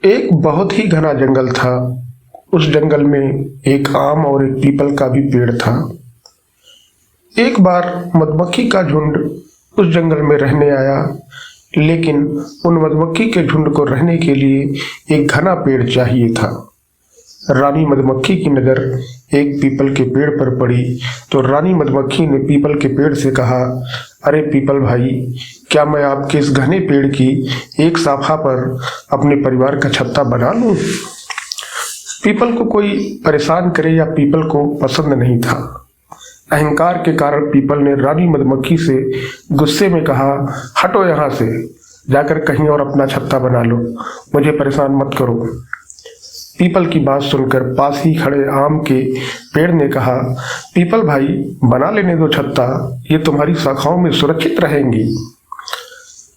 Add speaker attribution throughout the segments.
Speaker 1: एक बहुत ही घना जंगल था। उस जंगल में एक आम और एक पीपल का भी पेड़ था। एक बार मधुमक्खी का झुंड उस जंगल में रहने आया, लेकिन उन मधुमक्खी के झुंड को रहने के लिए एक घना पेड़ चाहिए था। रानी मधुमक्खी की नज़र एक पीपल के पेड़ पर पड़ी तो रानी मधुमक्खी ने पीपल के पेड़ से कहा, अरे पीपल भाई, क्या मैं आपके इस घने पेड़ की एक शाखा पर अपने परिवार का छत्ता बना लूं? पीपल को कोई परेशान करे या पीपल को पसंद नहीं था। अहंकार के कारण पीपल ने रानी मधुमक्खी से गुस्से में कहा, हटो यहाँ से, जाकर कहीं और अपना छत्ता बना लो, मुझे परेशान मत करो। पीपल की बात सुनकर पास ही खड़े आम के पेड़ ने कहा, पीपल भाई, बना लेने दो छत्ता, ये तुम्हारी शाखाओं में सुरक्षित रहेंगी।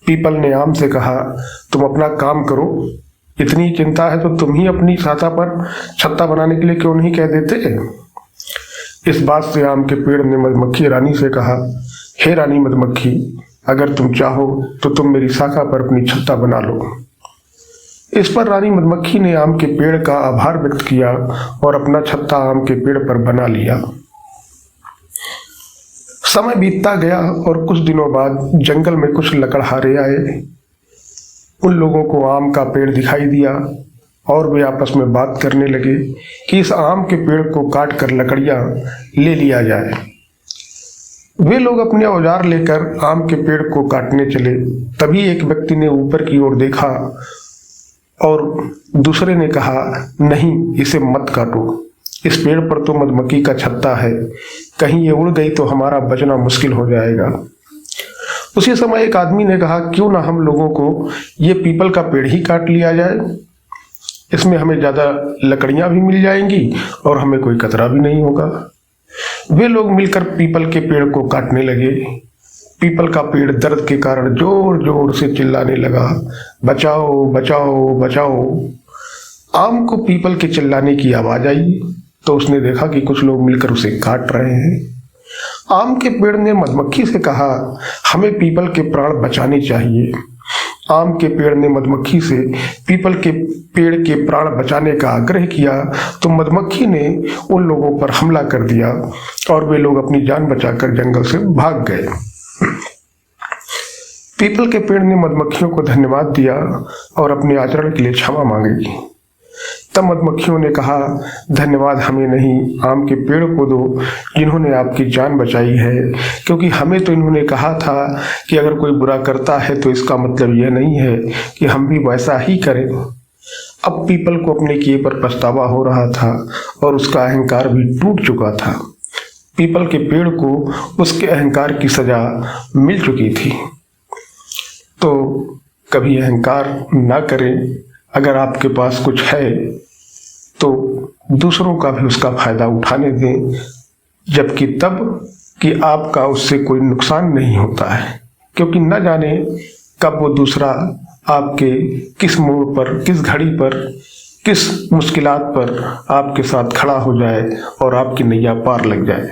Speaker 1: पीपल ने आम से कहा, तुम अपना काम करो, इतनी चिंता है तो तुम ही अपनी शाखा पर छत्ता बनाने के लिए क्यों नहीं कह देते? इस बात से आम के पेड़ ने मधुमक्खी रानी से कहा, हे रानी मधुमक्खी, अगर तुम चाहो तो तुम मेरी शाखा पर अपनी छत्ता बना लो। इस पर रानी मधुमक्खी ने आम के पेड़ का आभार व्यक्त किया और अपना छत्ता आम के पेड़ पर बना लिया। समय बीतता गया और कुछ दिनों बाद जंगल में कुछ लकड़हारे आए। उन लोगों को आम का पेड़ दिखाई दिया और वे आपस में बात करने लगे कि इस आम के पेड़ को काट कर लकड़ियां ले लिया जाए। वे लोग अपने औजार लेकर आम के पेड़ को काटने चले। तभी एक व्यक्ति ने ऊपर की ओर देखा और दूसरे ने कहा, नहीं, इसे मत काटो, इस पेड़ पर तो मधुमक्खी का छत्ता है, कहीं ये उड़ गई तो हमारा बचना मुश्किल हो जाएगा। उसी समय एक आदमी ने कहा, क्यों ना हम लोगों को ये पीपल का पेड़ ही काट लिया जाए, इसमें हमें ज़्यादा लकड़ियां भी मिल जाएंगी और हमें कोई खतरा भी नहीं होगा। वे लोग मिलकर पीपल के पेड़ को काटने लगे। पीपल का पेड़ दर्द के कारण जोर जोर से चिल्लाने लगा, बचाओ बचाओ बचाओ। आम को पीपल के चिल्लाने की आवाज आई तो उसने देखा कि कुछ लोग मिलकर उसे काट रहे हैं। आम के पेड़ ने मधुमक्खी से कहा, हमें पीपल के प्राण बचाने चाहिए। आम के पेड़ ने मधुमक्खी से पीपल के पेड़ के प्राण बचाने का आग्रह किया तो मधुमक्खी ने उन लोगों पर हमला कर दिया और वे लोग अपनी जान बचाकर जंगल से भाग गए। पीपल के पेड़ ने मधुमक्खियों को धन्यवाद दिया और अपने आचरण के लिए क्षमा मांगी। तब मधुमक्खियों ने कहा, धन्यवाद हमें नहीं, आम के पेड़ को दो जिन्होंने आपकी जान बचाई है, क्योंकि हमें तो इन्होंने कहा था कि अगर कोई बुरा करता है तो इसका मतलब यह नहीं है कि हम भी वैसा ही करें। अब पीपल को अपने किए पर पछतावा हो रहा था और उसका अहंकार भी टूट चुका था। पीपल के पेड़ को उसके अहंकार की सजा मिल चुकी थी। तो कभी अहंकार ना करें। अगर आपके पास कुछ है तो दूसरों का भी उसका फायदा उठाने दें, जबकि तब कि आपका उससे कोई नुकसान नहीं होता है, क्योंकि न जाने कब वो दूसरा आपके किस मोड़ पर, किस घड़ी पर, किस मुश्किलात पर आपके साथ खड़ा हो जाए और आपकी नैया पार लग जाए।